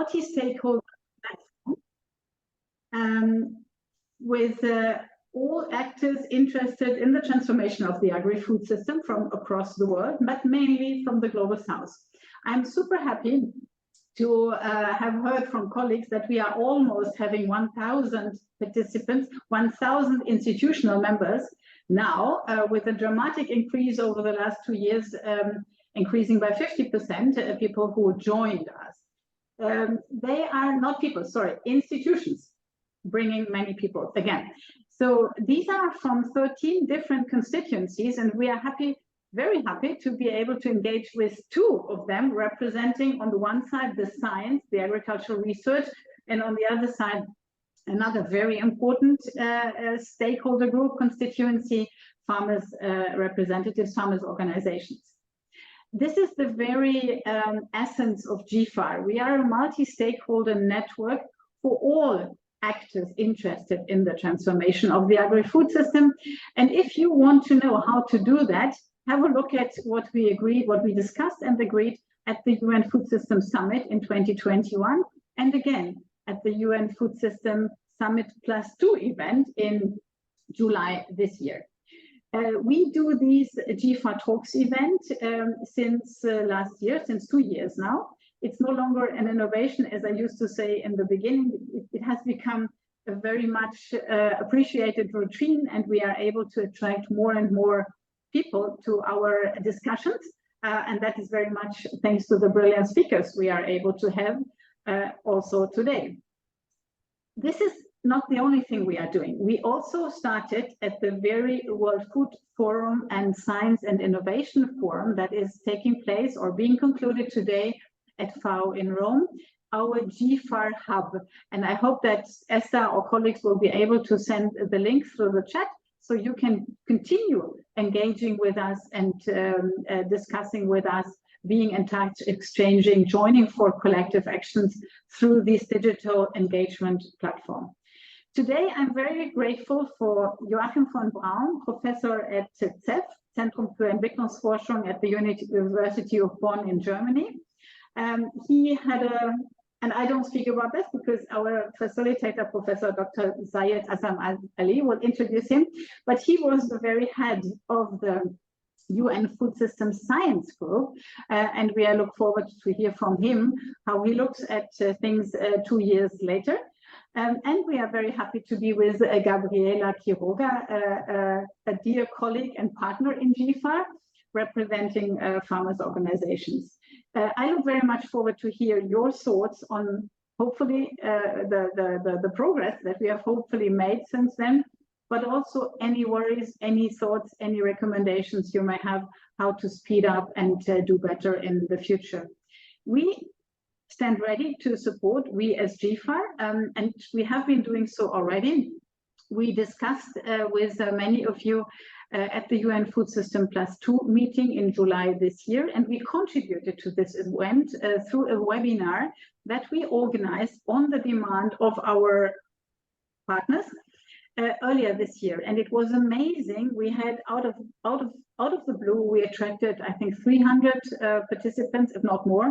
multi-stakeholder platform with all actors interested in the transformation of the agri-food system from across the world, but mainly from the Global South. I'm super happy to have heard from colleagues that we are almost having 1,000 participants, 1,000 institutional members now, with a dramatic increase over the last 2 years, increasing by 50% people who joined us. They are not people, sorry, institutions, bringing many people again. So these are from 13 different constituencies, and we are happy, very happy to be able to engage with 2 of them, representing on the one side the science, the agricultural research, and on the other side another very important stakeholder group constituency, farmers representatives, farmers organizations. This is the very essence of GFAR. We are a multi-stakeholder network for all actors interested in the transformation of the agri-food system. And if you want to know how to do that, have a look at what we agreed, what we discussed and agreed at the UN Food System Summit in 2021, and again at the UN Food System Summit +2 event in July this year. We do these GFAR Talks event since last year, since 2 years now. It's no longer an innovation, as I used to say in the beginning. It has become a very much appreciated routine, and we are able to attract more and more people to our discussions. And that is very much thanks to the brilliant speakers we are able to have also today. This is not the only thing we are doing. We also started at the very World Food Forum and Science and Innovation Forum that is taking place or being concluded today at FAO in Rome, our GFAR hub. And I hope that Esther or colleagues will be able to send the link through the chat so you can continue engaging with us and discussing with us, being in touch, exchanging, joining for collective actions through this digital engagement platform. Today, I'm very grateful for Joachim von Braun, professor at ZEF, Zentrum für Entwicklungsforschung at the University of Bonn in Germany. He had and I don't speak about this because our facilitator, Professor Dr. Zayed Azam Ali, will introduce him, but he was the very head of the UN Food System Science Group, and we look forward to hear from him how he looks at things 2 years later. And we are very happy to be with Gabriela Quiroga, a dear colleague and partner in GFAR, representing farmers' organizations. I look very much forward to hear your thoughts on hopefully the progress that we have hopefully made since then, but also any worries, any thoughts, any recommendations you may have how to speed up and do better in the future. We stand ready to support, we as GFAR, and we have been doing so already. We discussed with many of you at the UN Food System +2 meeting in July this year, and we contributed to this event through a webinar that we organized on the demand of our partners earlier this year, and it was amazing. We had out of the blue, we attracted I think 300 participants, if not more,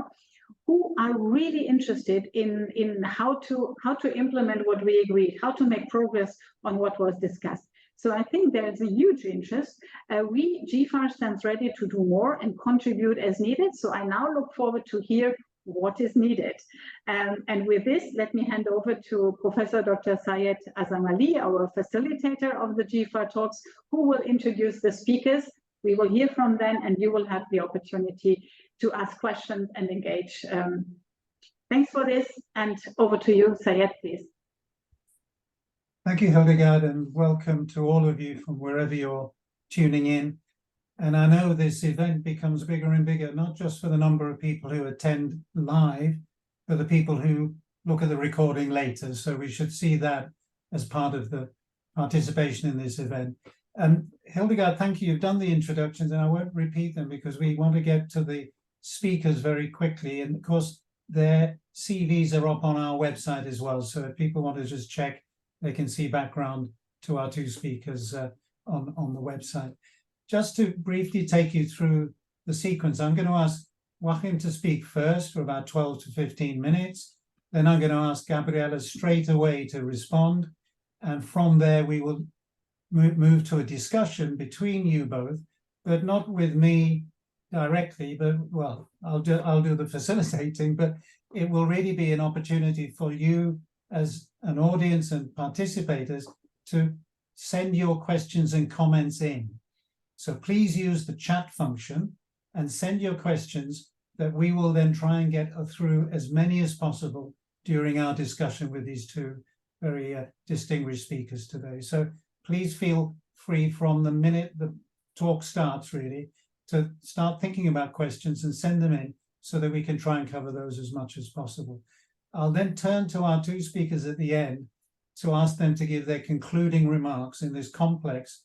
who are really interested in how to implement what we agreed, how to make progress on what was discussed. So I think there's a huge interest. GFAR stands ready to do more and contribute as needed. So I now look forward to hear what is needed. And with this, let me hand over to Professor Dr. Zayed Azam Ali, our facilitator of the GFAR Talks, who will introduce the speakers. We will hear from them, and you will have the opportunity to ask questions and engage. Thanks for this, and over to you, Zayed, please. Thank you, Hildegard, and welcome to all of you from wherever you're tuning in. And I know this event becomes bigger and bigger, not just for the number of people who attend live, but the people who look at the recording later. So we should see that as part of the participation in this event. Hildegard, thank you. You've done the introductions, and I won't repeat them because we want to get to the speakers very quickly. And of course, their CVs are up on our website as well. So if people want to just check, they can see background to our 2 speakers on the website. Just to briefly take you through the sequence, I'm going to ask Joachim to speak first for about 12 to 15 minutes. Then I'm going to ask Gabriela straight away to respond. And from there, we will move to a discussion between you both, but not with me directly, but well, I'll do the facilitating, but it will really be an opportunity for you as an audience and participators to send your questions and comments in. So please use the chat function and send your questions that we will then try and get through as many as possible during our discussion with these two very distinguished speakers today. So please feel free from the minute the talk starts, really, to start thinking about questions and send them in so that we can try and cover those as much as possible. I'll then turn to our two speakers at the end to ask them to give their concluding remarks in this complex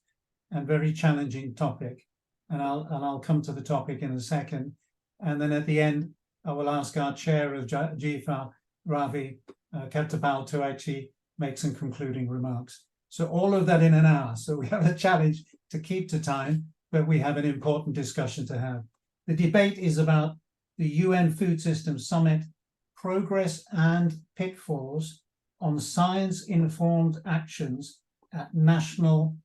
and very challenging topic. And I'll come to the topic in a second. And then at the end, I will ask our chair of GFAR, Ravi Kattapal, to actually make some concluding remarks. So all of that in an hour. So we have a challenge to keep to time, but we have an important discussion to have. The debate is about the UN Food Systems Summit, progress and pitfalls on science-informed actions at national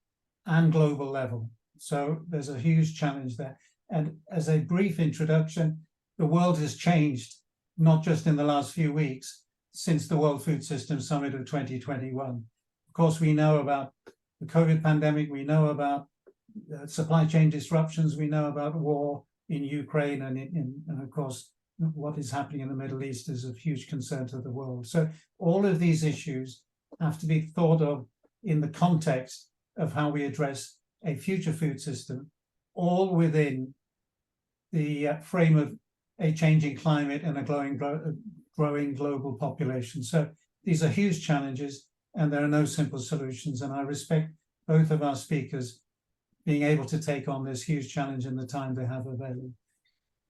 and global level. So there's a huge challenge there. And as a brief introduction, the world has changed, not just in the last few weeks, since the World Food Systems Summit of 2021. Of course, we know about the COVID pandemic, we know about supply chain disruptions, we know about war in Ukraine, and of course, what is happening in the Middle East is of huge concern to the world. So all of these issues have to be thought of in the context of how we address a future food system, all within the frame of a changing climate and a growing global population. So these are huge challenges and there are no simple solutions. And I respect both of our speakers being able to take on this huge challenge in the time they have available.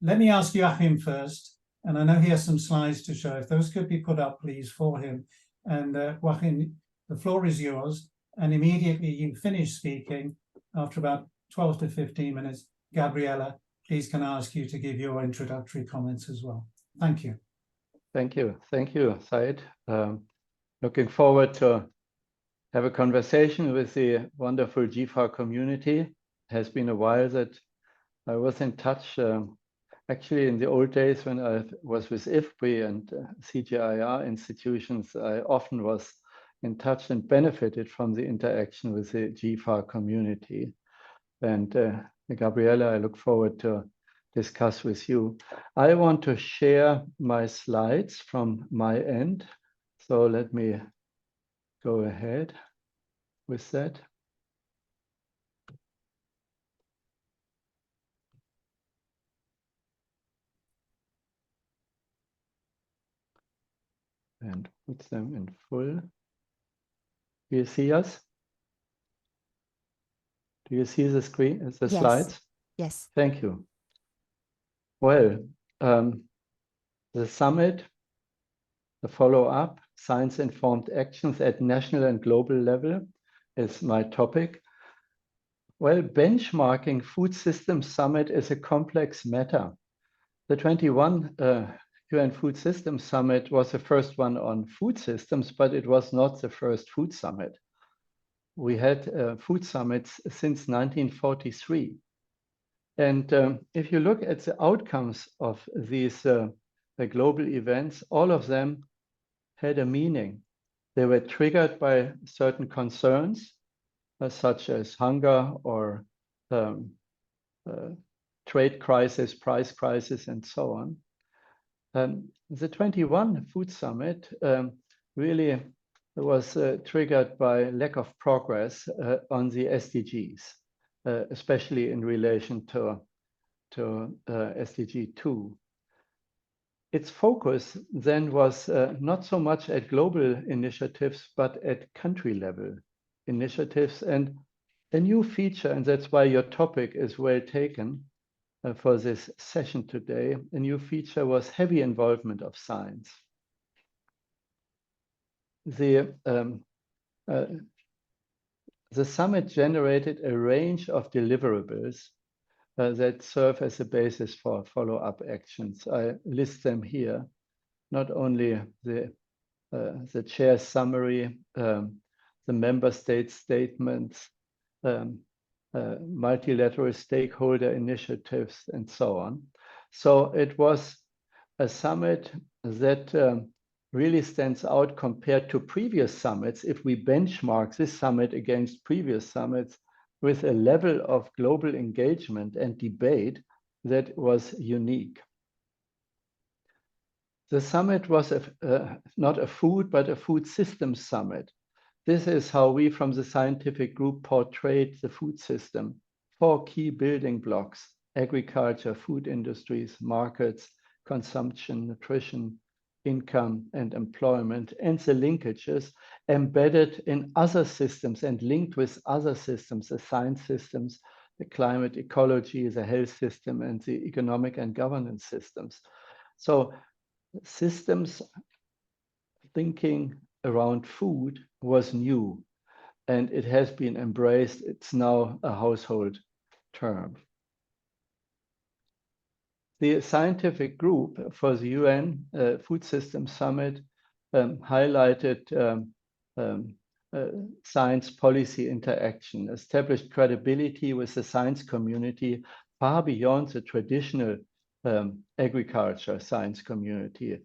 Let me ask Joachim first, and I know he has some slides to show. If those could be put up, please, for him. And Joachim, the floor is yours. And immediately you finish speaking, after about 12 to 15 minutes, Gabriela, please can I ask you to give your introductory comments as well. Thank you. Thank you. Thank you, Said. Looking forward to have a conversation with the wonderful GFAR community. It has been a while that I was in touch. Actually, in the old days when I was with IFPRI and CGIAR institutions, I often was in touch and benefited from the interaction with the GFAR community. And Gabriela, I look forward to discuss with you. I want to share my slides from my end. So let me go ahead with that. And put them in full. Do you see us? Do you see the screen, the slides? Yes. Thank you. Well, the summit, the follow-up, science-informed actions at national and global level is my topic. Well, benchmarking Food Systems Summit is a complex matter. The 21 UN Food Systems Summit was the first one on food systems, but it was not the first food summit. We had food summits since 1943. And if you look at the outcomes of these the global events, all of them had a meaning. They were triggered by certain concerns, such as hunger or trade crisis, price crisis, and so on. The 21 Food Summit really was triggered by lack of progress on the SDGs, especially in relation to SDG 2. Its focus then was not so much at global initiatives, but at country level initiatives. And a new feature, and that's why your topic is well taken for this session today, a new feature was heavy involvement of science. The summit generated a range of deliverables that serve as a basis for follow-up actions. I list them here, not only the the chair's summary, the member state statements, multilateral stakeholder initiatives, and so on. So it was a summit that really stands out compared to previous summits. If we benchmark this summit against previous summits with a level of global engagement and debate that was unique. The summit was not a food, but a food systems summit. This is how we from the scientific group portrayed the food system. 4 key building blocks: agriculture, food industries, markets, consumption, nutrition, income, and employment, and the linkages embedded in other systems and linked with other systems, the science systems, the climate ecology, the health system, and the economic and governance systems. So systems thinking around food was new, and it has been embraced. It's now a household term. The scientific group for the UN Food Systems Summit highlighted science policy interaction, established credibility with the science community far beyond the traditional agriculture science community,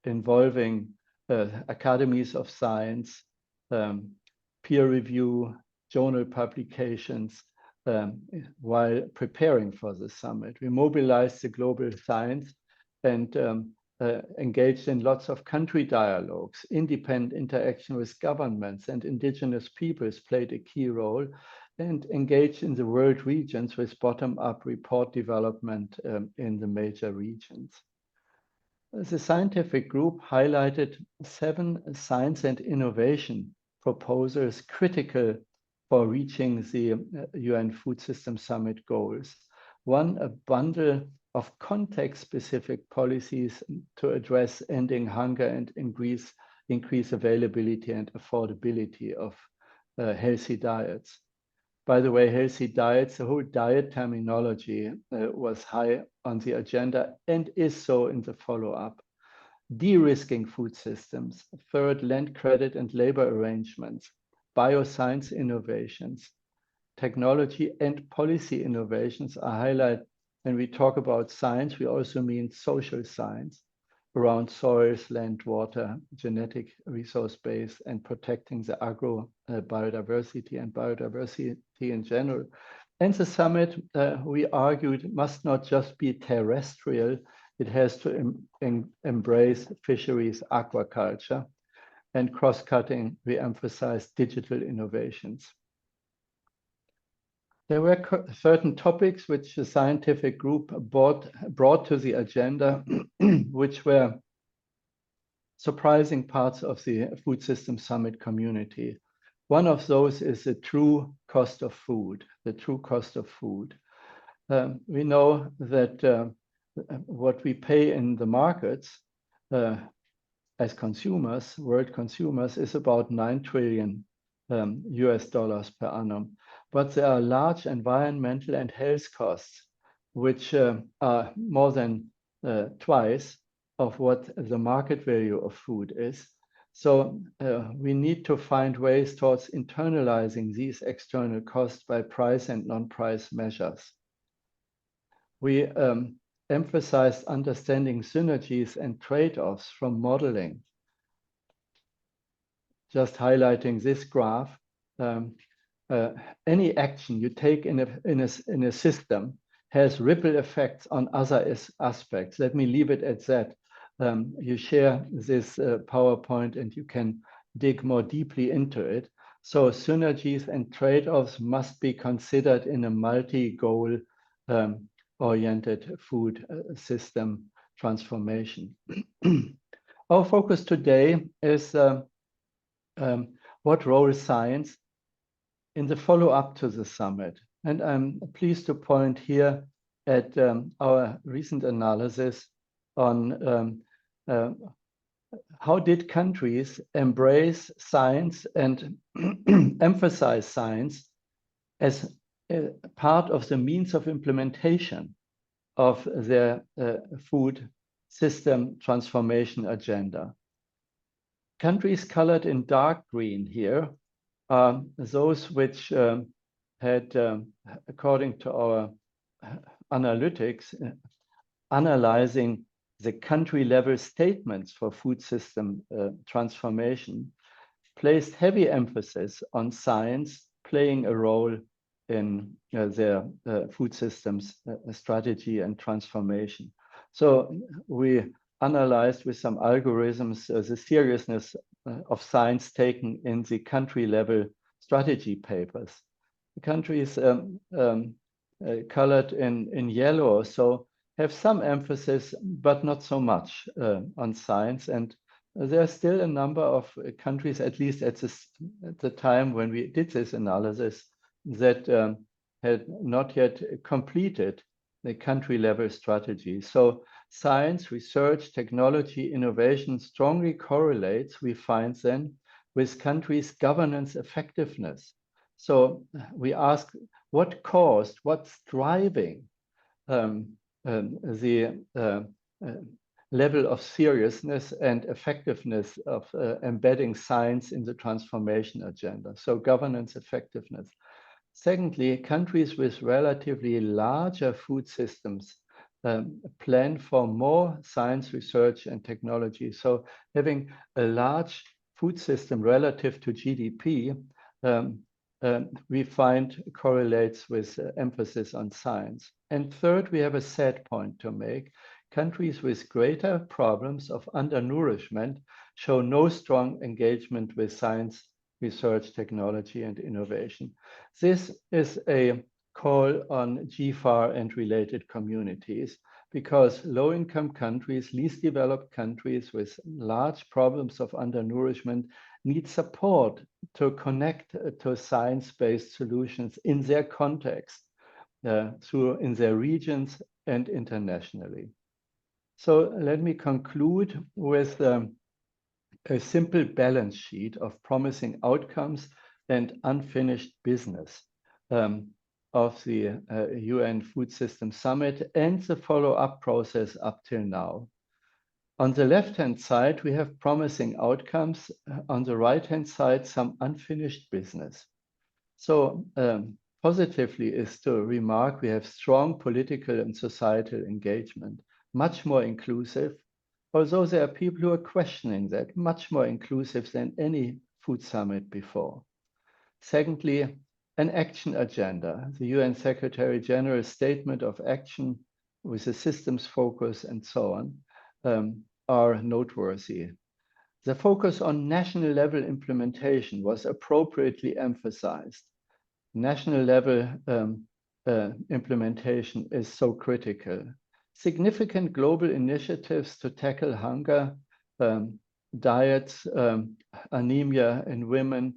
involving academies of science, peer review, journal publications, while preparing for the summit. We mobilized the global science and engaged in lots of country dialogues. Independent interaction with governments and indigenous peoples played a key role, and engaged in the world regions with bottom-up report development in the major regions. The scientific group highlighted 7 science and innovation proposals critical for reaching the UN Food Systems Summit goals. 1, a bundle of context-specific policies to address ending hunger and increase availability and affordability of healthy diets. By the way, healthy diets, the whole diet terminology was high on the agenda and is so in the follow-up. De-risking food systems. 3rd, land credit and labor arrangements. Bioscience innovations. Technology and policy innovations are highlighted. When we talk about science, we also mean social science around soils, land, water, genetic resource base, and protecting the agro biodiversity and biodiversity in general. And the summit, we argued, must not just be terrestrial, it has to embrace fisheries, aquaculture, and cross-cutting, we emphasized digital innovations. There were certain topics which the scientific group brought to the agenda, which were surprising parts of the Food Systems Summit community. One of those is the true cost of food, the true cost of food. We know that what we pay in the markets as consumers, world consumers, is about $9 trillion US dollars per annum. But there are large environmental and health costs, which are more than twice of what the market value of food is. So we need to find ways towards internalizing these external costs by price and non-price measures. We emphasized understanding synergies and trade-offs from modeling. Just highlighting this graph, any action you take in a system has ripple effects on other aspects. Let me leave it at that. You share this PowerPoint and you can dig more deeply into it. So synergies and trade-offs must be considered in a multi-goal oriented food system transformation. Our focus today is what role science in the follow-up to the summit. And I'm pleased to point here at our recent analysis on how did countries embrace science and emphasize science as part of the means of implementation of their food system transformation agenda. Countries colored in dark green here are those which had, according to our analytics, analyzing the country level statements for food system transformation, placed heavy emphasis on science playing a role in their food systems strategy and transformation. So we analyzed with some algorithms the seriousness of science taken in the country level strategy papers. The countries colored in yellow so have some emphasis, but not so much on science. And there are still a number of countries, at least at the time when we did this analysis, that had not yet completed the country level strategy. So science, research, technology, innovation strongly correlates, we find then, with countries' governance effectiveness. So we ask what caused, what's driving the level of seriousness and effectiveness of embedding science in the transformation agenda. So governance effectiveness. Secondly, countries with relatively larger food systems plan for more science, research, and technology. So having a large food system relative to GDP, we find correlates with emphasis on science. And third, we have a sad point to make. Countries with greater problems of undernourishment show no strong engagement with science, research, technology, and innovation. This is a call on GFAR and related communities, because low-income countries, least developed countries with large problems of undernourishment need support to connect to science-based solutions in their context, in their regions and internationally. So let me conclude with a simple balance sheet of promising outcomes and unfinished business of the UN Food System Summit and the follow-up process up till now. On the left-hand side, we have promising outcomes. On the right-hand side, some unfinished business. So positively is to remark we have strong political and societal engagement, much more inclusive, although there are people who are questioning that, much more inclusive than any food summit before. Secondly, an action agenda. The UN Secretary General's statement of action with a systems focus and so on are noteworthy. The focus on national level implementation was appropriately emphasized. National level implementation is so critical. Significant global initiatives to tackle hunger, diets, anemia in women,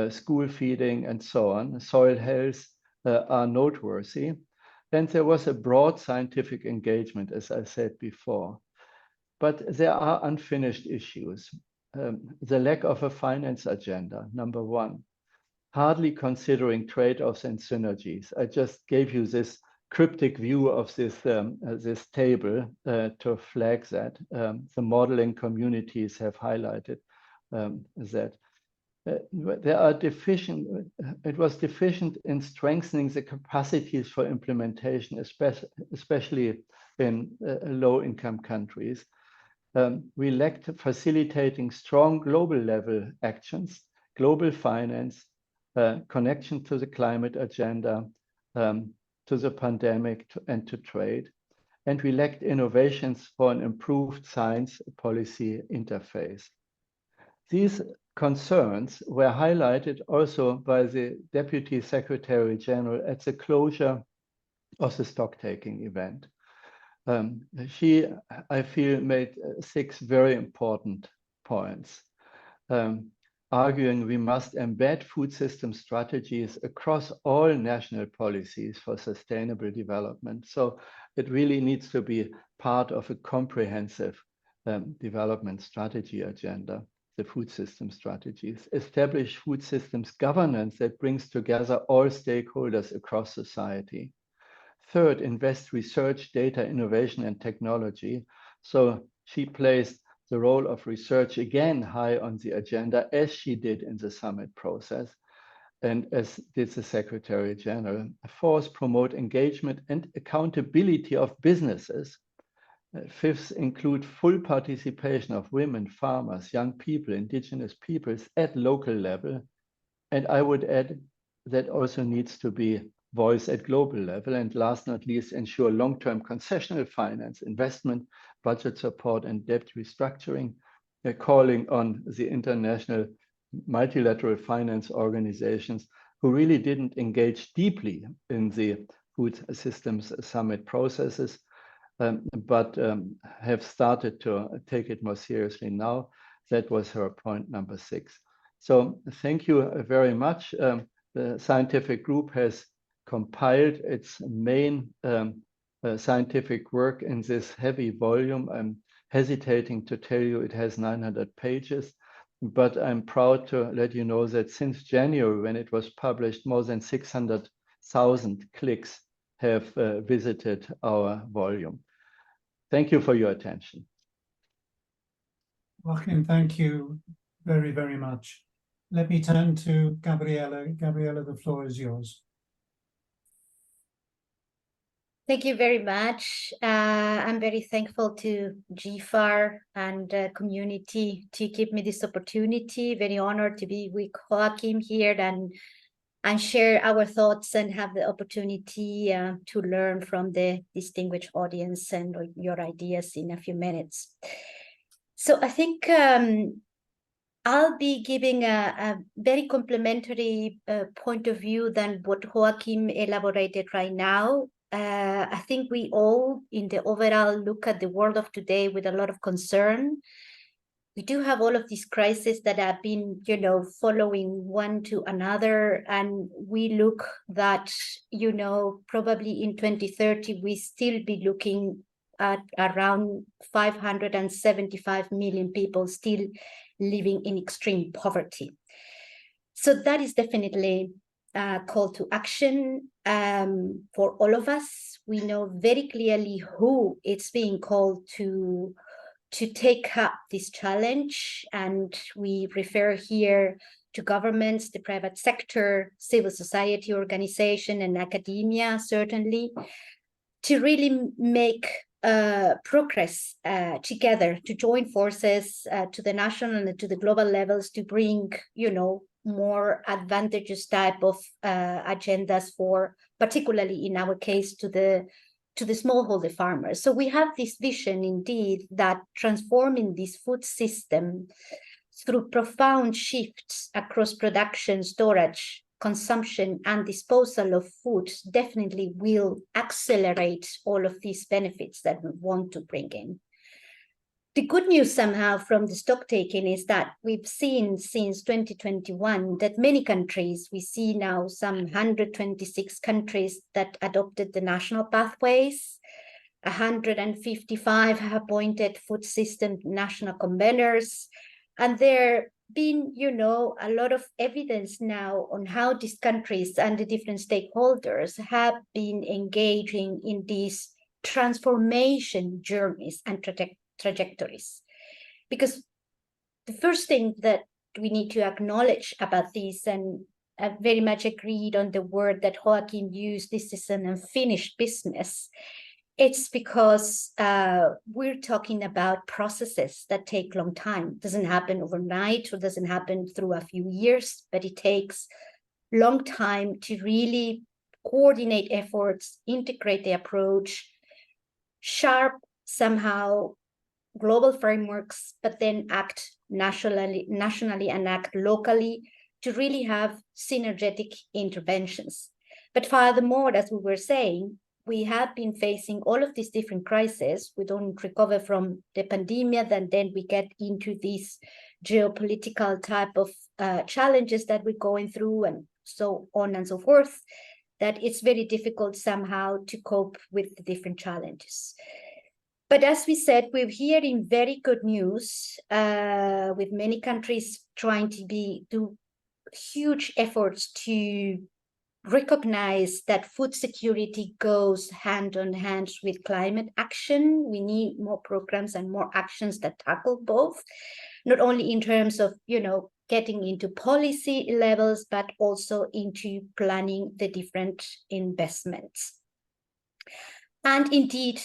school feeding, and so on, soil health are noteworthy. And there was a broad scientific engagement, as I said before. But there are unfinished issues. The lack of a finance agenda, number one. Hardly considering trade-offs and synergies. I just gave you this cryptic view of this table to flag that. The modeling communities have highlighted that. There are it was deficient in strengthening the capacities for implementation, especially in low-income countries. We lacked facilitating strong global level actions, global finance, connection to the climate agenda, to the pandemic and to trade. And we lacked innovations for an improved science policy interface. These concerns were highlighted also by the Deputy Secretary General at the closure of the stocktaking event. She, I feel, made 6 very important points, arguing we must embed food system strategies across all national policies for sustainable development. So it really needs to be part of a comprehensive development strategy agenda, the food system strategies. Establish food systems governance that brings together all stakeholders across society. Third, invest research, data, innovation, and technology. So she placed the role of research again high on the agenda, as she did in the summit process, and as did the Secretary General. Fourth, promote engagement and accountability of businesses. Fifth, include full participation of women, farmers, young people, indigenous peoples at local level. And I would add that also needs to be voiced at global level. And last not least, ensure long-term concessional finance, investment, budget support, and debt restructuring, calling on the international multilateral finance organizations who really didn't engage deeply in the food systems summit processes, but have started to take it more seriously now. That was her point number 6. So thank you very much. The scientific group has compiled its main scientific work in this heavy volume. I'm hesitating to tell you it has 900 pages, but I'm proud to let you know that since January, when it was published, more than 600,000 clicks have visited our volume. Thank you for your attention. Joachim, thank you very, very much. Let me turn to Gabriela. Gabriela, the floor is yours. Thank you very much. I'm very thankful to GFAR and the community to give me this opportunity. Very honored to be with Joachim here and share our thoughts and have the opportunity to learn from the distinguished audience and your ideas in a few minutes. So I think I'll be giving a very complementary point of view than what Joachim elaborated right now. I think we all, in the overall, look at the world of today with a lot of concern. We do have all of these crises that have been, following one to another, and we look that, probably in 2030, we still be looking at around 575 million people still living in extreme poverty. So that is definitely a call to action for all of us. We know very clearly who it's being called to take up this challenge, and we refer here to governments, the private sector, civil society organization, and academia, certainly, to really make progress together, to join forces to the national and to the global levels to bring, more advantageous type of agendas for, particularly in our case, to the smallholder farmers. So we have this vision indeed that transforming this food system through profound shifts across production, storage, consumption, and disposal of food definitely will accelerate all of these benefits that we want to bring in. The good news somehow from the stocktaking is that we've seen since 2021 that many countries, we see now some 126 countries that adopted the national pathways, 155 have appointed food system national conveners, and there been, a lot of evidence now on how these countries and the different stakeholders have been engaging in these transformation journeys and trajectories. Because the first thing that we need to acknowledge about this, and I very much agreed on the word that Joachim used, this is an unfinished business. It's because we're talking about processes that take a long time. It doesn't happen overnight or doesn't happen through a few years, but it takes a long time to really coordinate efforts, integrate the approach, sharp somehow global frameworks, but then act nationally and act locally to really have synergetic interventions. But furthermore, as we were saying, we have been facing all of these different crises. We don't recover from the pandemic, and then we get into these geopolitical type of challenges that we're going through, and so on and so forth, that it's very difficult somehow to cope with the different challenges. But as we said, we're hearing very good news with many countries trying to do huge efforts to recognize that food security goes hand in hand with climate action. We need more programs and more actions that tackle both, not only in terms of, getting into policy levels, but also into planning the different investments. And indeed,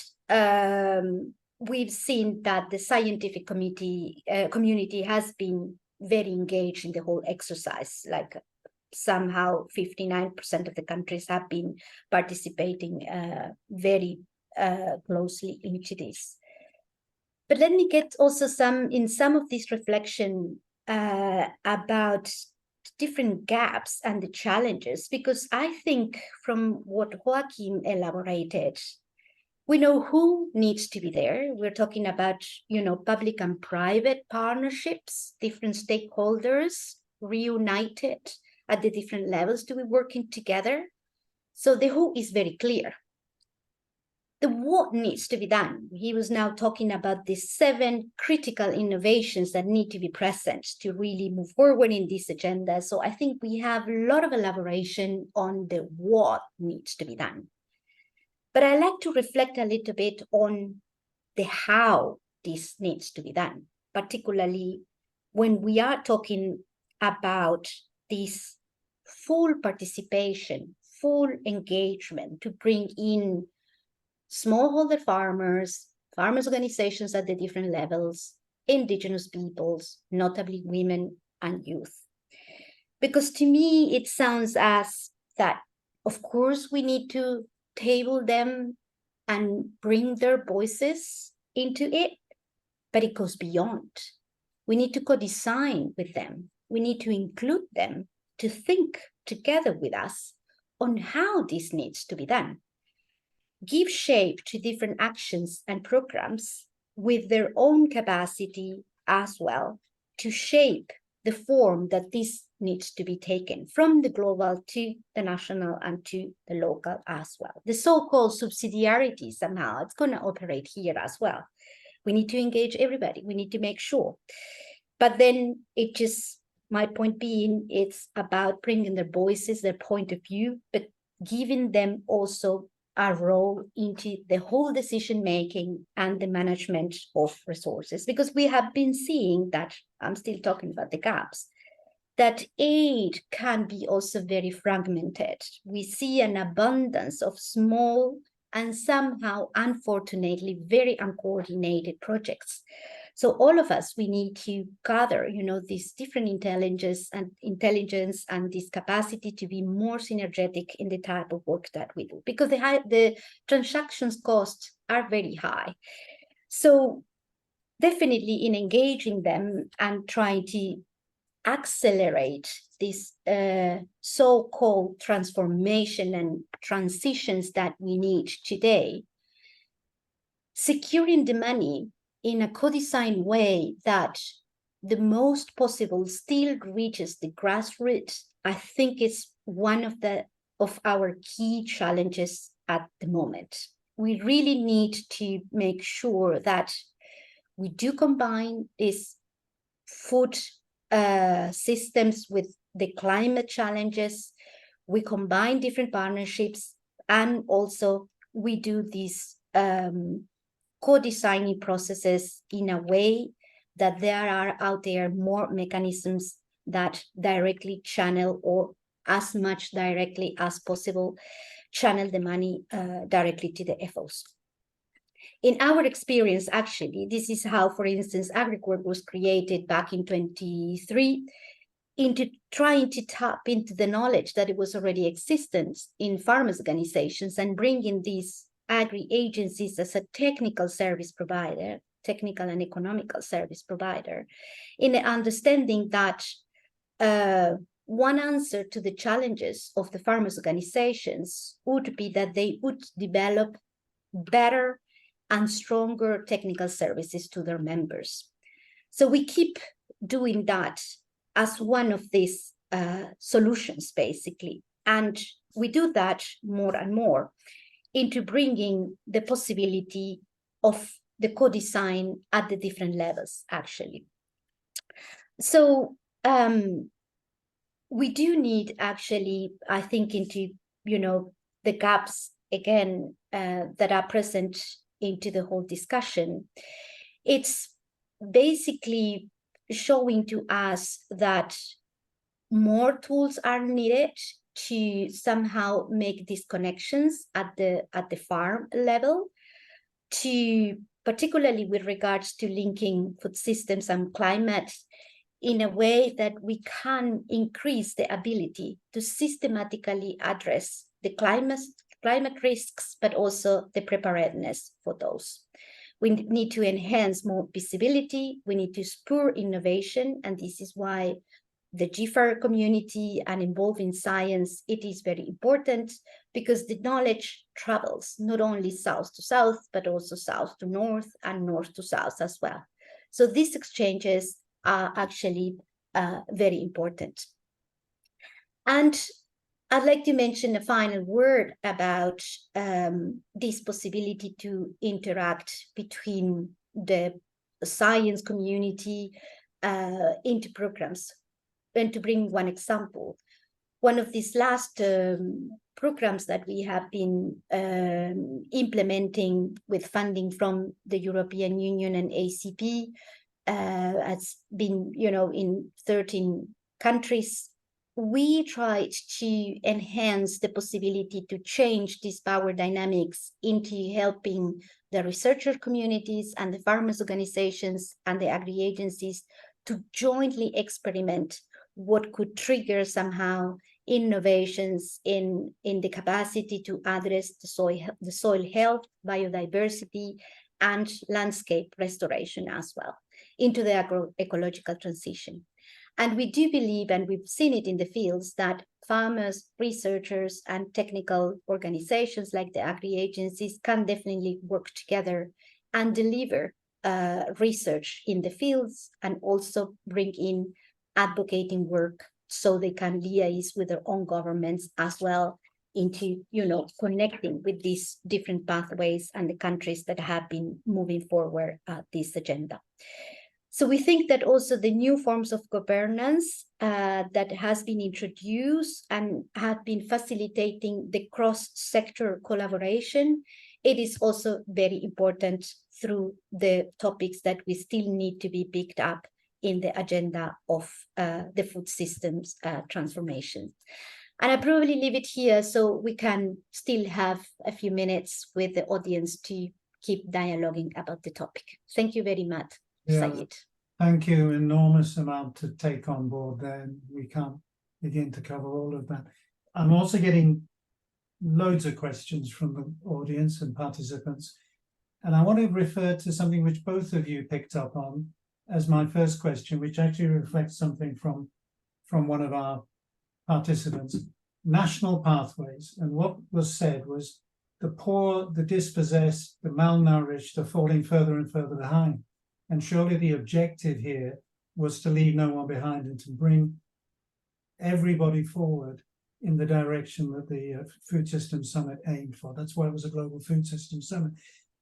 we've seen that the scientific community has been very engaged in the whole exercise, like somehow 59% of the countries have been participating very closely into this. But let me get also some of this reflection about different gaps and the challenges, because I think from what Joachim elaborated, we know who needs to be there. We're talking about, public and private partnerships, different stakeholders reunited at the different levels to be working together. So the who is very clear. The what needs to be done. He was now talking about the 7 critical innovations that need to be present to really move forward in this agenda. So I think we have a lot of elaboration on the what needs to be done. But I like to reflect a little bit on the how this needs to be done, particularly when we are talking about this full participation, full engagement to bring in smallholder farmers, farmers organizations at the different levels, indigenous peoples, notably women and youth. Because to me, it sounds as that, of course, we need to table them and bring their voices into it, but it goes beyond. We need to co-design with them. We need to include them to think together with us on how this needs to be done. Give shape to different actions and programs with their own capacity as well to shape the form that this needs to be taken from the global to the national and to the local as well. The so-called subsidiarity somehow, it's going to operate here as well. We need to engage everybody. We need to make sure. But then my point being, it's about bringing their voices, their point of view, but giving them also a role into the whole decision-making and the management of resources. Because we have been seeing that, I'm still talking about the gaps, that aid can be also very fragmented. We see an abundance of small and somehow, unfortunately, very uncoordinated projects. So all of us, we need to gather, these different intelligence and this capacity to be more synergetic in the type of work that we do, because the transactions costs are very high. So definitely in engaging them and trying to accelerate this so-called transformation and transitions that we need today, securing the money in a co-designed way that the most possible still reaches the grassroots, I think is one of our key challenges at the moment. We really need to make sure that we do combine these food systems with the climate challenges. We combine different partnerships, and also we do these co-designing processes in a way that there are out there more mechanisms that directly channel, or as much directly as possible, channel the money directly to the FOs. In our experience, actually, this is how, for instance, Agricord was created back in 2023, into trying to tap into the knowledge that it was already existent in farmers' organizations and bring in these agri-agencies as a technical service provider, technical and economical service provider, in the understanding that one answer to the challenges of the farmers' organizations would be that they would develop better and stronger technical services to their members. So we keep doing that as one of these solutions, basically. And we do that more and more into bringing the possibility of the co-design at the different levels, actually. So we do need actually, I think, into, the gaps again that are present into the whole discussion. It's basically showing to us that more tools are needed to somehow make these connections at the farm level, to particularly with regards to linking food systems and climate in a way that we can increase the ability to systematically address the climate risks, but also the preparedness for those. We need to enhance more visibility. We need to spur innovation. And this is why the GFAR community and involving science, it is very important, because the knowledge travels not only south to south, but also south to north and north to south as well. So these exchanges are actually very important. And I'd like to mention a final word about this possibility to interact between the science community into programs. And to bring one example, one of these last programs that we have been implementing with funding from the European Union and ACP has been, in 13 countries. We tried to enhance the possibility to change these power dynamics into helping the researcher communities and the farmers' organizations and the agri-agencies to jointly experiment what could trigger somehow innovations in the capacity to address the soil health, biodiversity, and landscape restoration as well into the agroecological transition. And we do believe, and we've seen it in the fields, that farmers, researchers, and technical organizations like the agri-agencies can definitely work together and deliver research in the fields, and also bring in advocating work so they can liaise with their own governments as well into, connecting with these different pathways and the countries that have been moving forward this agenda. So we think that also the new forms of governance that has been introduced and have been facilitating the cross-sector collaboration, it is also very important through the topics that we still need to be picked up in the agenda of the food systems transformation. And I probably leave it here so we can still have a few minutes with the audience to keep dialoguing about the topic. Thank you very much, Sayed. Thank you. Enormous amount to take on board there. We can't begin to cover all of that. I'm also getting loads of questions from the audience and participants. And I want to refer to something which both of you picked up on as my first question, which actually reflects something from one of our participants. National pathways. And what was said was the poor, the dispossessed, the malnourished are falling further and further behind. And surely the objective here was to leave no one behind and to bring everybody forward in the direction that the Food Systems Summit aimed for. That's why it was a Global Food Systems Summit.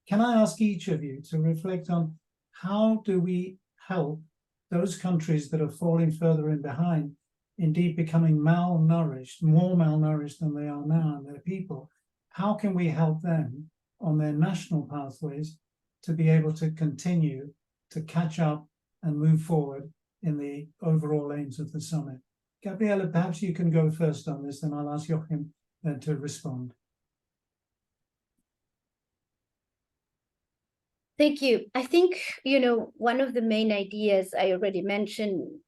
Can I ask each of you to reflect on how do we help those countries that are falling further in behind, indeed becoming malnourished, more malnourished than they are now, and their people? How can we help them on their national pathways to be able to continue to catch up and move forward in the overall aims of the summit? Gabriela, perhaps you can go first on this, then I'll ask Joachim then to respond. Thank you. I think, one of the main ideas I already mentioned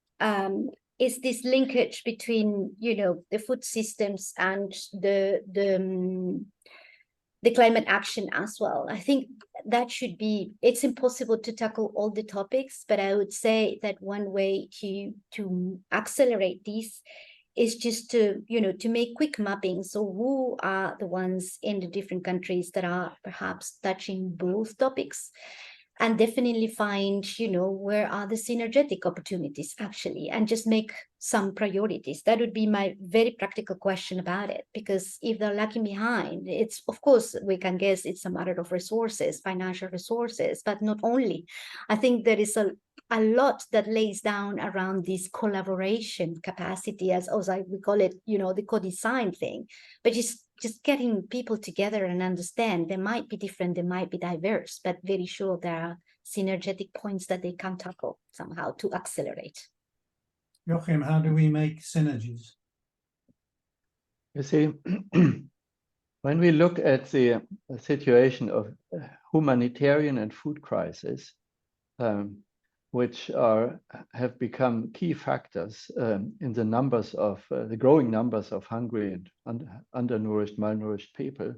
is this linkage between, the food systems and the climate action as well. I think that should be, it's impossible to tackle all the topics, but I would say that one way to accelerate this is just to make quick mapping. So who are the ones in the different countries that are perhaps touching both topics? And definitely find, where are the synergetic opportunities actually, and just make some priorities. That would be my very practical question about it, because if they're lagging behind, it's, of course, we can guess it's a matter of resources, financial resources, but not only. I think there is a a lot that lays down around this collaboration capacity, as we call it, the co-design thing, but just getting people together and understand they might be different, they might be diverse, but very sure there are synergetic points that they can tackle somehow to accelerate. Joachim, how do we make synergies? You see, when we look at the situation of humanitarian and food crisis, which have become key factors in the numbers of the growing numbers of hungry and undernourished, malnourished people,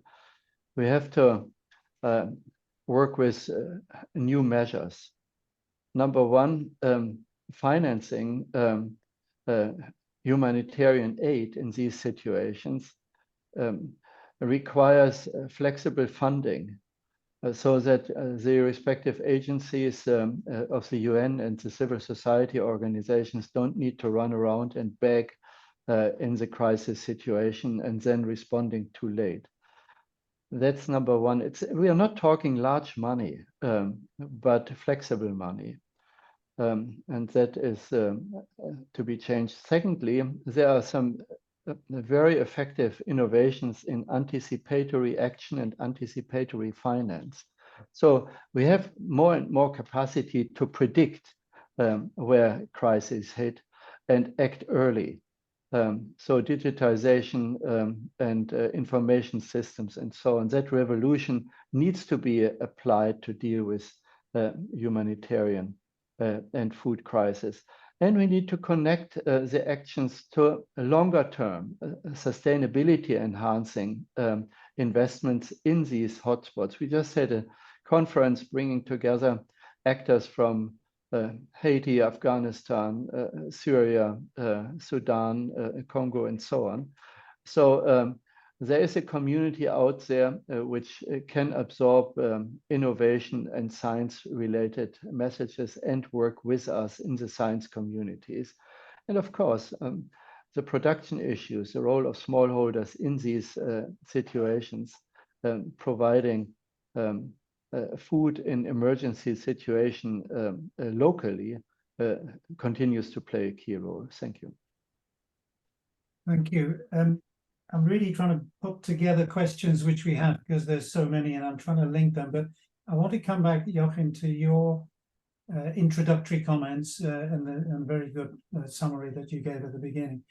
we have to work with new measures. Number one, financing humanitarian aid in these situations requires flexible funding so that the respective agencies of the UN and the civil society organizations don't need to run around and beg in the crisis situation and then responding too late. That's number one. We are not talking large money, but flexible money. And that is to be changed. Secondly, there are some very effective innovations in anticipatory action and anticipatory finance. So we have more and more capacity to predict where crises hit and act early. So digitization and information systems and so on, that revolution needs to be applied to deal with humanitarian and food crisis. And we need to connect the actions to longer term sustainability enhancing investments in these hotspots. We just had a conference bringing together actors from Haiti, Afghanistan, Syria, Sudan, Congo, and so on. So there is a community out there which can absorb innovation and science-related messages and work with us in the science communities. And of course, the production issues, the role of smallholders in these situations, providing food in emergency situation locally continues to play a key role. Thank you. Thank you. I'm really trying to put together questions which we have because there's so many and I'm trying to link them, but I want to come back, Joachim, to your introductory comments and the very good summary that you gave at the beginning.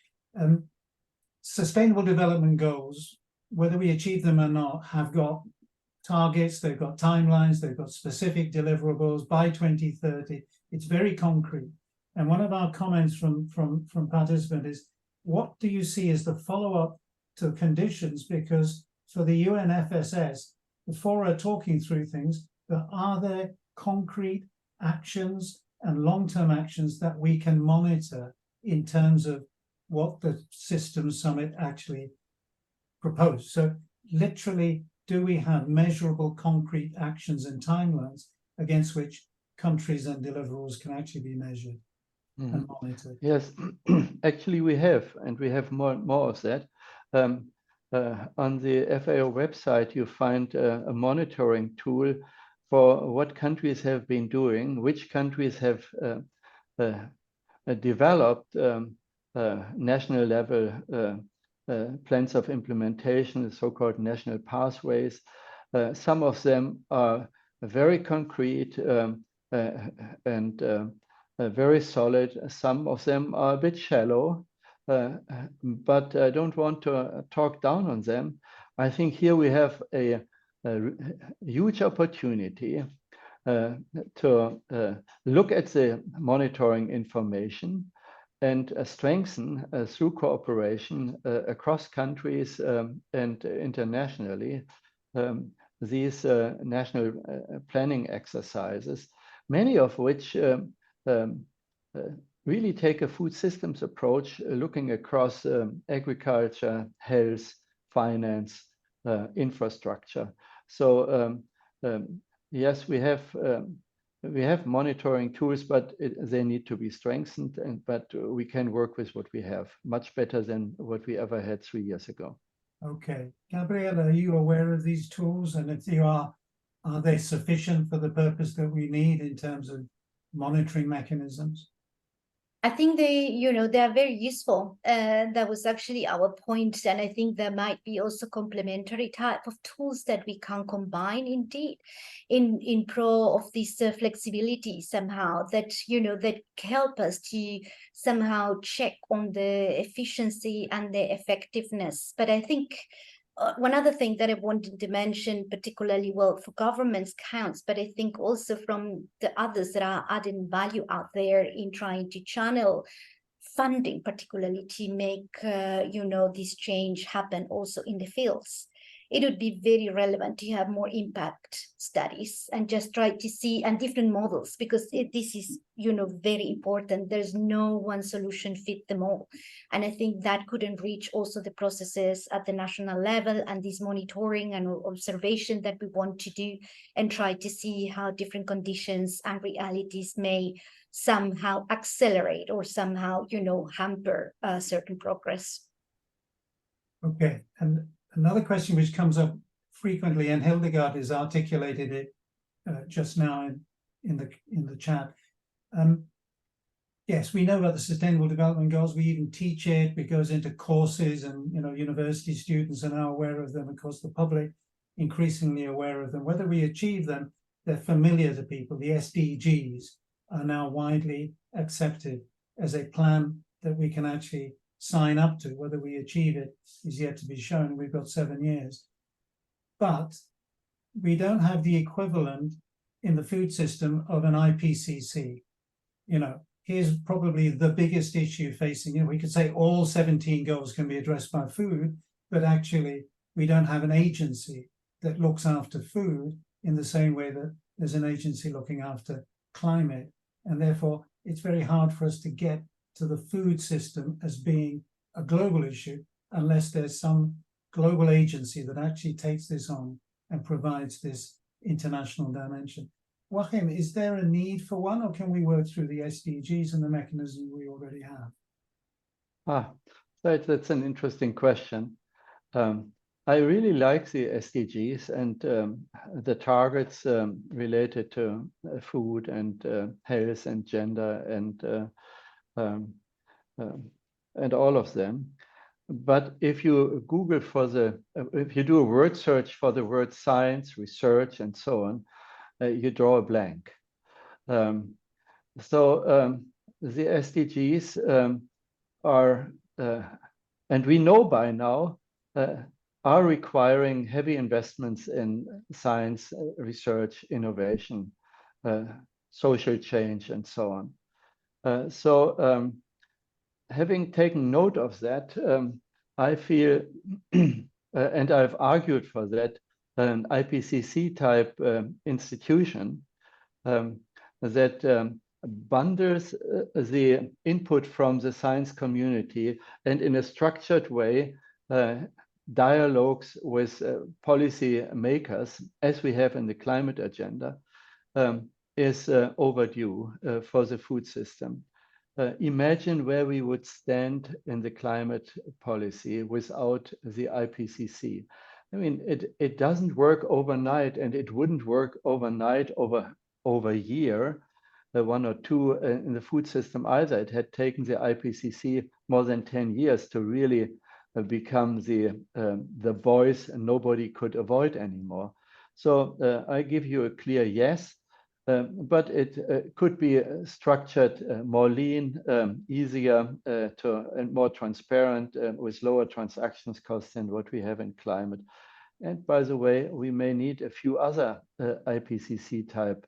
Sustainable development goals, whether we achieve them or not, have got targets, they've got timelines, they've got specific deliverables by 2030. It's very concrete. And one of our comments from participant is, what do you see as the follow-up to conditions? Because for the UNFSS, the fora are talking through things, but are there concrete actions and long-term actions that we can monitor in terms of what the Systems Summit actually proposed? So literally, do we have measurable concrete actions and timelines against which countries and deliverables can actually be measured and monitored? Yes, actually we have, and we have more of that. On the FAO website, you find a monitoring tool for what countries have been doing, which countries have developed national level plans of implementation, the so-called national pathways. Some of them are very concrete and very solid. Some of them are a bit shallow, but I don't want to talk down on them. I think here we have a huge opportunity to look at the monitoring information and strengthen through cooperation across countries and internationally these national planning exercises, many of which really take a food systems approach, looking across agriculture, health, finance, infrastructure. So yes, we have monitoring tools, but they need to be strengthened. But we can work with what we have much better than what we ever had 3 years ago. Okay, Gabriela, are you aware of these tools? And if you are they sufficient for the purpose that we need in terms of monitoring mechanisms? I think they are very useful. That was actually our point. And I think there might be also complementary type of tools that we can combine indeed in pro of this flexibility somehow that, that help us to somehow check on the efficiency and the effectiveness. But I think one other thing that I wanted to mention, particularly, well, for governments counts, but I think also from the others that are adding value out there in trying to channel funding, particularly to make, this change happen also in the fields. It would be very relevant to have more impact studies and just try to see and different models, because this is, very important. There's no one solution fit them all. And I think that could enrich also the processes at the national level and this monitoring and observation that we want to do, and try to see how different conditions and realities may somehow accelerate or somehow, hamper certain progress. Okay, and another question which comes up frequently, and Hildegard has articulated it just now in the chat. Yes, we know about the Sustainable Development Goals. We even teach it. It goes into courses, and university students are now aware of them. Of course, the public increasingly aware of them. Whether we achieve them, they're familiar to people. The SDGs are now widely accepted as a plan that we can actually sign up to. Whether we achieve it is yet to be shown. We've got 7 years. But we don't have the equivalent in the food system of an IPCC. Here's probably the biggest issue facing, we could say all 17 goals can be addressed by food, but actually we don't have an agency that looks after food in the same way that there's an agency looking after climate. And therefore, it's very hard for us to get to the food system as being a global issue unless there's some global agency that actually takes this on and provides this international dimension. Joachim, is there a need for one, or can we work through the SDGs and the mechanism we already have? That's an interesting question. I really like the SDGs and the targets related to food and health and gender and all of them. But if you Google if you do a word search for the word science, research, and so on, you draw a blank. So the SDGs are, and we know by now, are requiring heavy investments in science, research, innovation, social change, and so on. So having taken note of that, I feel, and I've argued for that, an IPCC type institution that bundles the input from the science community and in a structured way dialogues with policy makers, as we have in the climate agenda, is overdue for the food system. Imagine where we would stand in the climate policy without the IPCC. I mean, it doesn't work overnight, and it wouldn't work overnight over a year, 1 or 2 in the food system either. It had taken the IPCC more than 10 years to really become the voice and nobody could avoid anymore. So I give you a clear yes, but it could be structured more lean, easier and more transparent with lower transactions costs than what we have in climate. And by the way, we may need a few other IPCC type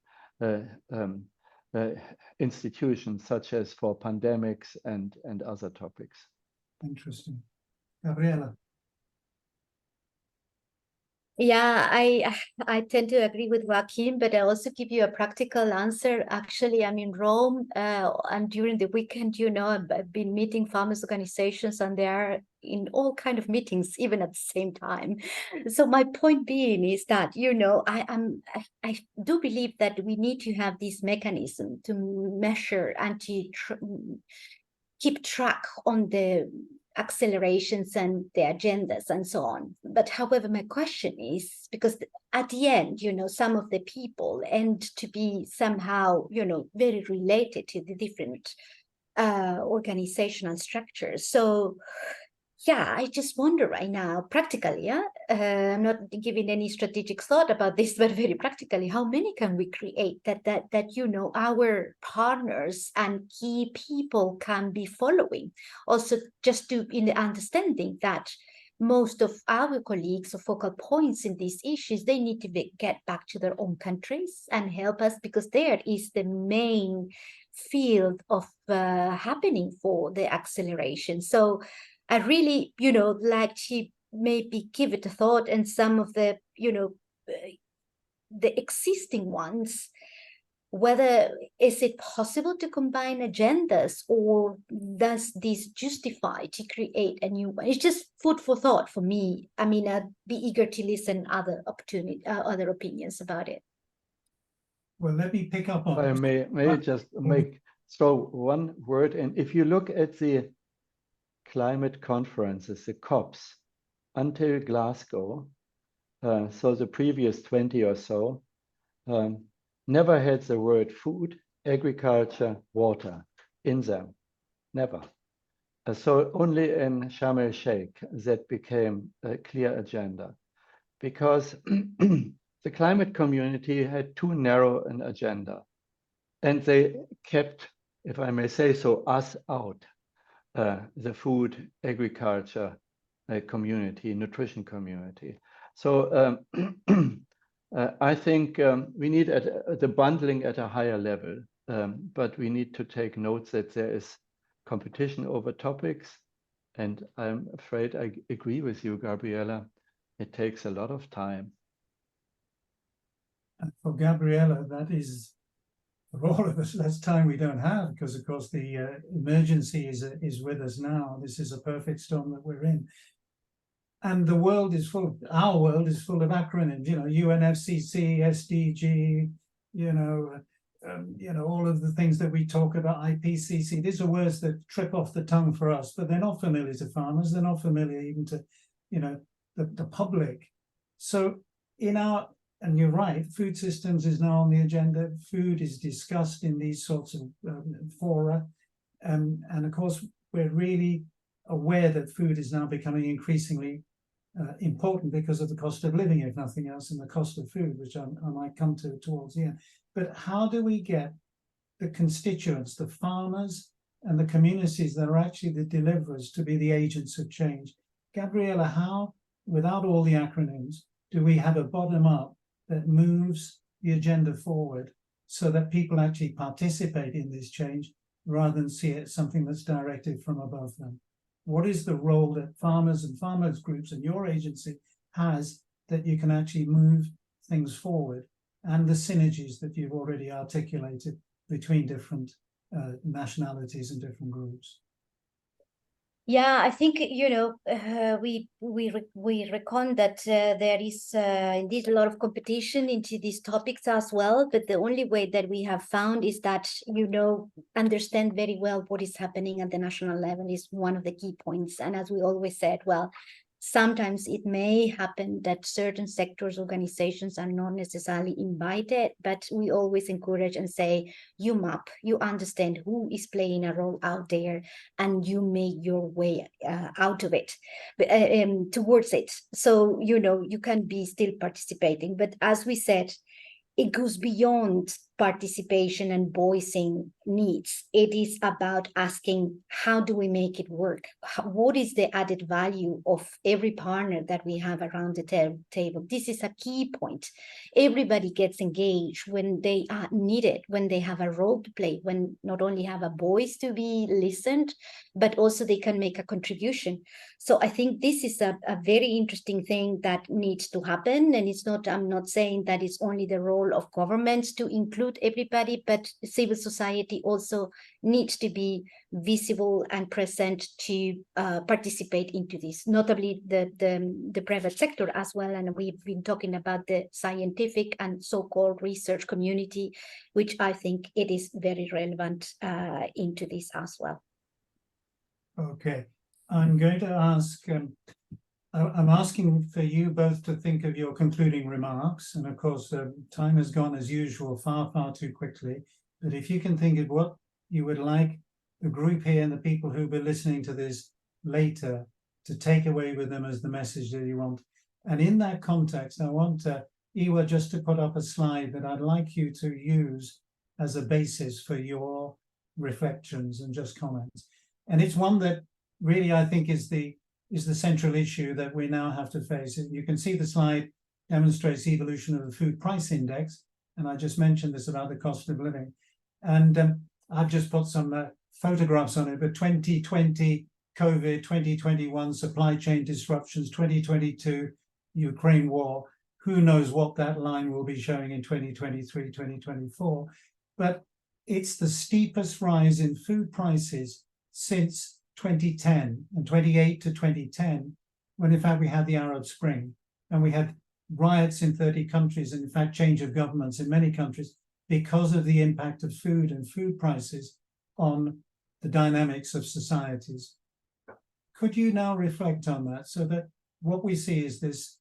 institutions, such as for pandemics and other topics. Interesting. Gabriela. Yeah, I tend to agree with Joachim, but I also give you a practical answer. Actually, I'm in Rome, and during the weekend, I've been meeting farmers organizations, and they are in all kind of meetings, even at the same time. So my point being is that, I do believe that we need to have this mechanism to measure and to keep track on the accelerations and the agendas and so on. But however, my question is, because at the end, some of the people end to be somehow, very related to the different organizational structures. So yeah, I just wonder right now, practically, I'm not giving any strategic thought about this, but very practically, how many can we create that our partners and key people can be following? Also, just in the understanding that most of our colleagues or focal points in these issues, they need to get back to their own countries and help us, because there is the main field of happening for the acceleration. So I really, like to maybe give it a thought, and some of the, the existing ones, whether is it possible to combine agendas, or does this justify to create a new one? It's just food for thought for me. I mean, I'd be eager to listen other opinions about it. Well, let me pick up on. I may just throw one word in. If you look at the climate conferences, the COPs, until Glasgow, so the previous 20 or so, never had the word food, agriculture, water in them, never. So only in Sharm el-Sheikh that became a clear agenda, because the climate community had too narrow an agenda, and they kept, if I may say so, us out. The food, agriculture community, nutrition community. So I think we need the bundling at a higher level, but we need to take note that there is competition over topics. And I'm afraid I agree with you, Gabriela. It takes a lot of time. And for Gabriela, that is, for all of us, that's time we don't have, because of course the emergency is with us now. This is a perfect storm that we're in, and the world is full. Our world is full of acronyms. UNFSS+2, SDG. All of the things that we talk about. IPCC. These are words that trip off the tongue for us, but they're not familiar to farmers. They're not familiar even to, the public. So and you're right, food systems is now on the agenda. Food is discussed in these sorts of fora. And of course, we're really aware that food is now becoming increasingly important because of the cost of living, if nothing else, and the cost of food, which I might come to towards the end. But how do we get the constituents, the farmers and the communities that are actually the deliverers, to be the agents of change? Gabriela, how, without all the acronyms, do we have a bottom-up that moves the agenda forward so that people actually participate in this change rather than see it as something that's directed from above them? What is the role that farmers and farmers groups and your agency has that you can actually move things forward, and the synergies that you've already articulated between different nationalities and different groups? Yeah, I think, we reckon that there is indeed a lot of competition into these topics as well. But the only way that we have found is that, understand very well what is happening at the national level is one of the key points. And as we always said, well, sometimes it may happen that certain sectors, organizations are not necessarily invited, but we always encourage and say, you map, you understand who is playing a role out there, and you make your way out of it, towards it. So, you can be still participating. But as we said, it goes beyond participation and voicing needs. It is about asking, how do we make it work? What is the added value of every partner that we have around the table? This is a key point. Everybody gets engaged when they are needed, when they have a role to play, when not only have a voice to be listened, but also they can make a contribution. So I think this is a very interesting thing that needs to happen. And I'm not saying that it's only the role of governments to include everybody, but civil society also needs to be visible and present to participate into this, notably the private sector as well. And we've been talking about the scientific and so-called research community, which I think it is very relevant into this as well. Okay. I'm going to ask, I'm asking for you both to think of your concluding remarks. And of course, time has gone as usual, far, far too quickly. But if you can think of what you would like the group here and the people who'll be listening to this later to take away with them as the message that you want. And in that context, I want Iwa just to put up a slide that I'd like you to use as a basis for your reflections and just comments. And it's one that really I think is the central issue that we now have to face. You can see the slide demonstrates the evolution of the food price index. And I just mentioned this about the cost of living. And I've just put some photographs on it, but 2020, COVID, 2021, supply chain disruptions, 2022, Ukraine war. Who knows what that line will be showing in 2023, 2024. But it's the steepest rise in food prices since 2010 and 28 to 2010, when in fact we had the Arab Spring and we had riots in 30 countries and in fact change of governments in many countries because of the impact of food and food prices on the dynamics of societies. Could you now reflect on that so that what we see is this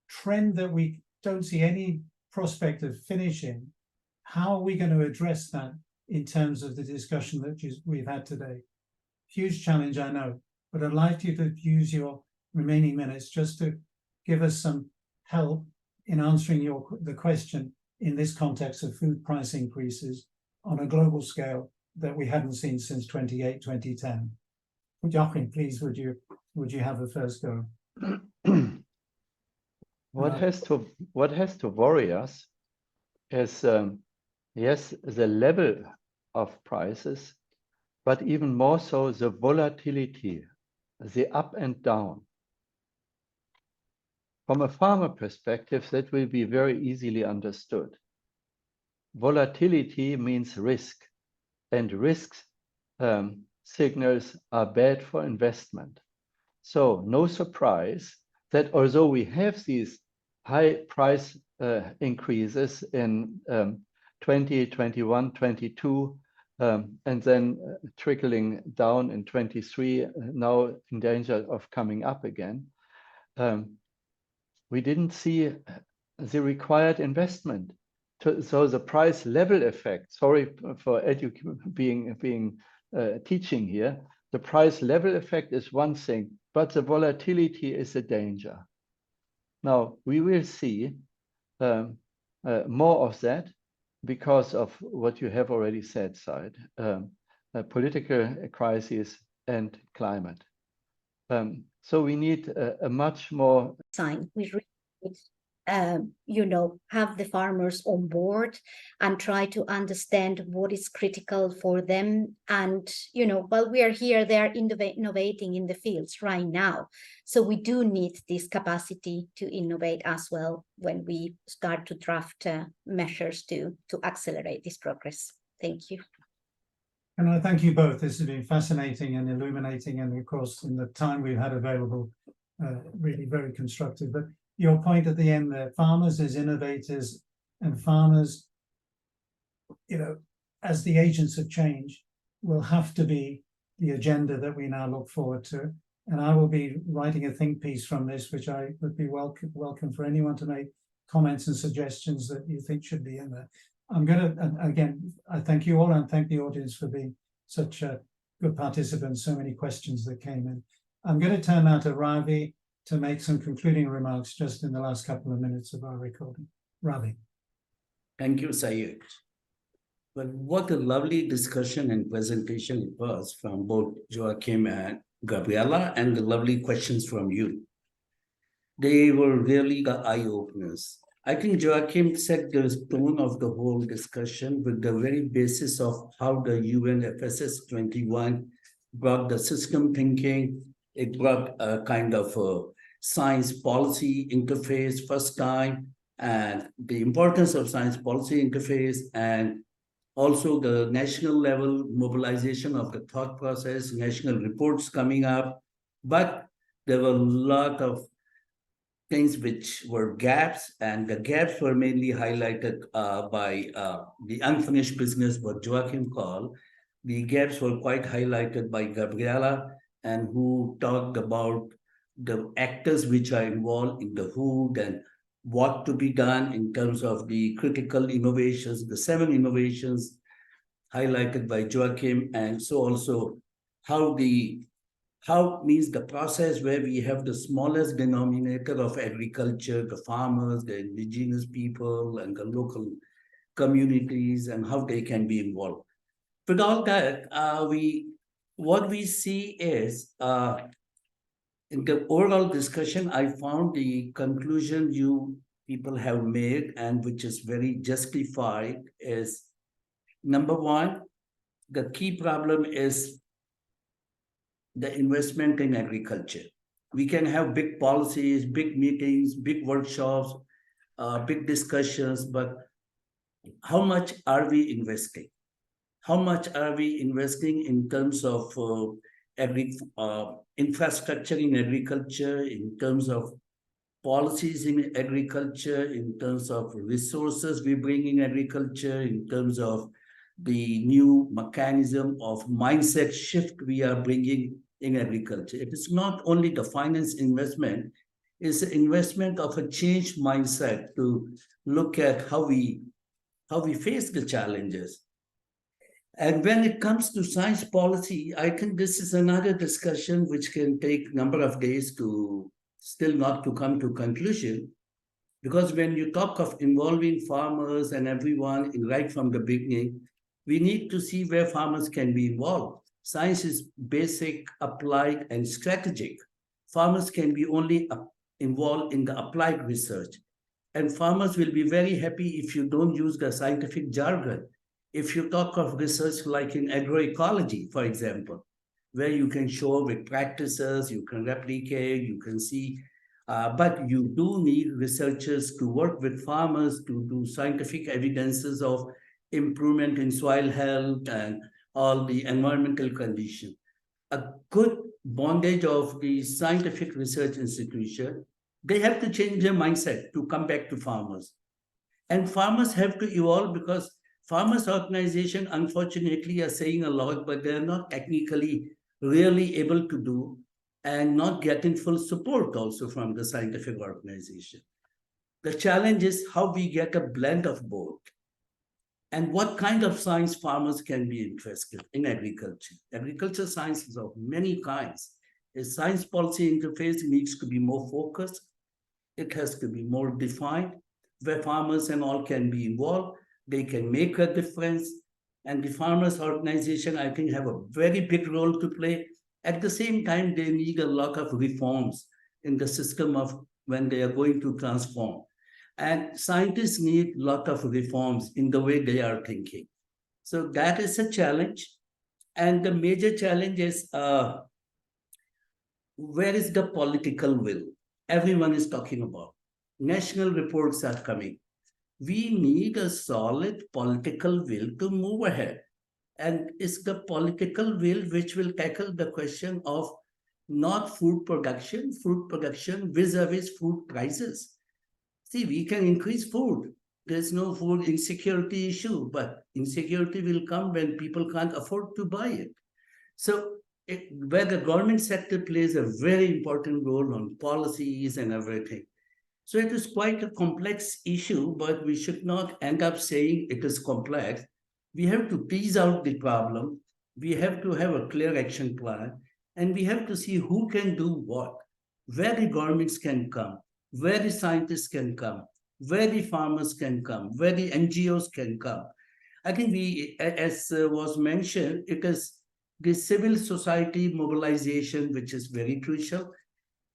trend that we don't see any prospect of finishing? How are we going to address that in terms of the discussion that we've had today? Huge challenge, I know, but I'd like you to use your remaining minutes just to give us some help in answering the question in this context of food price increases on a global scale that we haven't seen since 2010. Joachim, please, would you have the first go? What has to worry us is yes, the level of prices, but even more so the volatility, the up and down. From a farmer perspective, that will be very easily understood. Volatility means risk, and risks signals are bad for investment. So no surprise that although we have these high price increases in 2021, 22, and then trickling down in 23, now in danger of coming up again, we didn't see the required investment. So the price level effect, sorry for being teaching here, the price level effect is one thing, but the volatility is a danger. Now, we will see more of that because of what you have already said, Said, political crisis and climate. So we need a much more sign. We really, have the farmers on board and try to understand what is critical for them. And, while we are here, they are innovating in the fields right now. So we do need this capacity to innovate as well when we start to draft measures to accelerate this progress. Thank you. And I thank you both. This has been fascinating and illuminating, and of course, in the time we've had available, really very constructive. But your point at the end there, farmers as innovators and farmers, as the agents of change, will have to be the agenda that we now look forward to. And I will be writing a think piece from this, which I would be welcome for anyone to make comments and suggestions that you think should be in there. I'm going to, again, I thank you all and thank the audience for being such good participants, so many questions that came in. I'm going to turn now to Ravi to make some concluding remarks just in the last couple of minutes of our recording. Ravi. Thank you, Syed. But what a lovely discussion and presentation it was from both Joachim and Gabriela, and the lovely questions from you. They were really the eye-openers. I think Joachim set the tone of the whole discussion with the very basis of how the UNFSS 21 brought the system thinking. It brought a kind of a science policy interface first time, and the importance of science policy interface, and also the national level mobilization of the thought process, national reports coming up. But there were a lot of things which were gaps, and the gaps were mainly highlighted by the unfinished business, what Joachim called. The gaps were quite highlighted by Gabriela, and who talked about the actors which are involved in the hood and what to be done in terms of the critical innovations, the 7 innovations highlighted by Joachim, and so also how means the process where we have the smallest denominator of agriculture, the farmers, the indigenous people, and the local communities, and how they can be involved. With all that, what we see is in the overall discussion, I found the conclusion you people have made, and which is very justified, is number one, the key problem is the investment in agriculture. We can have big policies, big meetings, big workshops, big discussions, but how much are we investing? How much are we investing in terms of infrastructure in agriculture, in terms of policies in agriculture, in terms of resources we bring in agriculture, in terms of the new mechanism of mindset shift we are bringing in agriculture. It is not only the finance investment, it's an investment of a changed mindset to look at how we face the challenges. And when it comes to science policy, I think this is another discussion which can take a number of days to still not to come to conclusion. Because when you talk of involving farmers and everyone right from the beginning, we need to see where farmers can be involved. Science is basic, applied, and strategic. Farmers can be only involved in the applied research. And farmers will be very happy if you don't use the scientific jargon. If you talk of research like in agroecology, for example, where you can show with practices, you can replicate, you can see, but you do need researchers to work with farmers to do scientific evidences of improvement in soil health and all the environmental condition. A good bondage of the scientific research institution, they have to change their mindset to come back to farmers. And farmers have to evolve because farmers' organizations, unfortunately, are saying a lot, but they're not technically really able to do and not getting full support also from the scientific organization. The challenge is how we get a blend of both and what kind of science farmers can be interested in agriculture. Agriculture science is of many kinds. A science policy interface needs to be more focused. It has to be more defined, where farmers and all can be involved. They can make a difference. And the farmers' organization, I think, have a very big role to play. At the same time, they need a lot of reforms in the system of when they are going to transform. And scientists need a lot of reforms in the way they are thinking. So that is a challenge. And the major challenge is where is the political will? Everyone is talking about. National reports are coming. We need a solid political will to move ahead. And it's the political will which will tackle the question of not food production vis-a-vis food prices. See, we can increase food. There's no food insecurity issue, but insecurity will come when people can't afford to buy it. So where the government sector plays a very important role on policies and everything. So it is quite a complex issue, but we should not end up saying it is complex. We have to tease out the problem. We have to have a clear action plan, and we have to see who can do what, where the governments can come, where the scientists can come, where the farmers can come, where the NGOs can come. I think as was mentioned, it is the civil society mobilization, which is very crucial.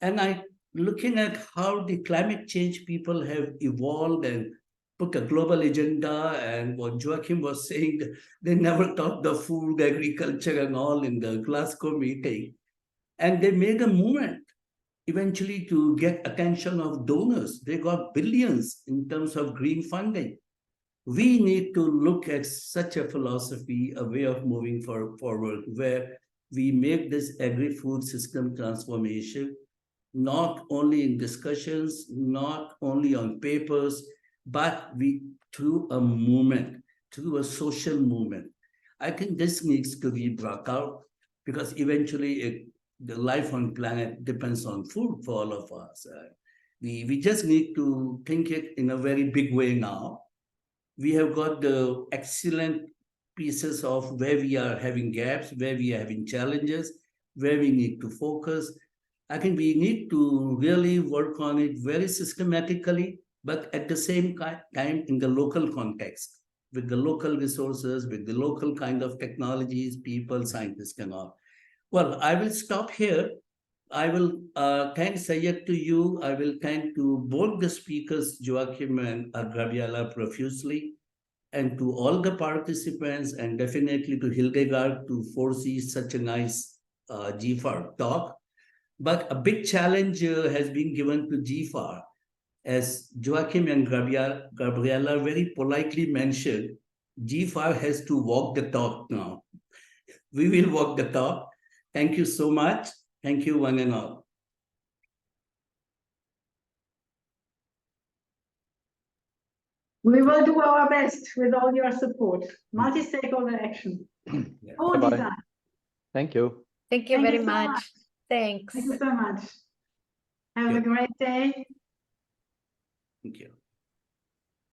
And looking at how the climate change people have evolved and put a global agenda, and what Joachim was saying, they never talked the food, agriculture and all in the Glasgow meeting. And they made a movement eventually to get attention of donors. They got billions in terms of green funding. We need to look at such a philosophy, a way of moving forward, where we make this agri-food system transformation not only in discussions, not only on papers, but through a movement, through a social movement. I think this needs to be brought out because eventually the life on planet depends on food for all of us. We just need to think it in a very big way now. We have got the excellent pieces of where we are having gaps, where we are having challenges, where we need to focus. I think we need to really work on it very systematically, but at the same time in the local context, with the local resources, with the local kind of technologies, people, scientists and all. Well, I will stop here. I will thank Sayed to you. I will thank to both the speakers, Joachim and Gabriela, profusely, and to all the participants, and definitely to Hildegard to foresee such a nice GFAR talk. But a big challenge has been given to GFAR. As Joachim and Gabriela very politely mentioned, GFAR has to walk the talk now. We will walk the talk. Thank you so much. Thank you, one and all. We will do our best with all your support. Multi-stakeholder action. Yeah. All Bye-bye. design. Thank you. Thank you Thank very you so much. much. Thanks. Thank you so much. Have a Yeah. great day. Thank you.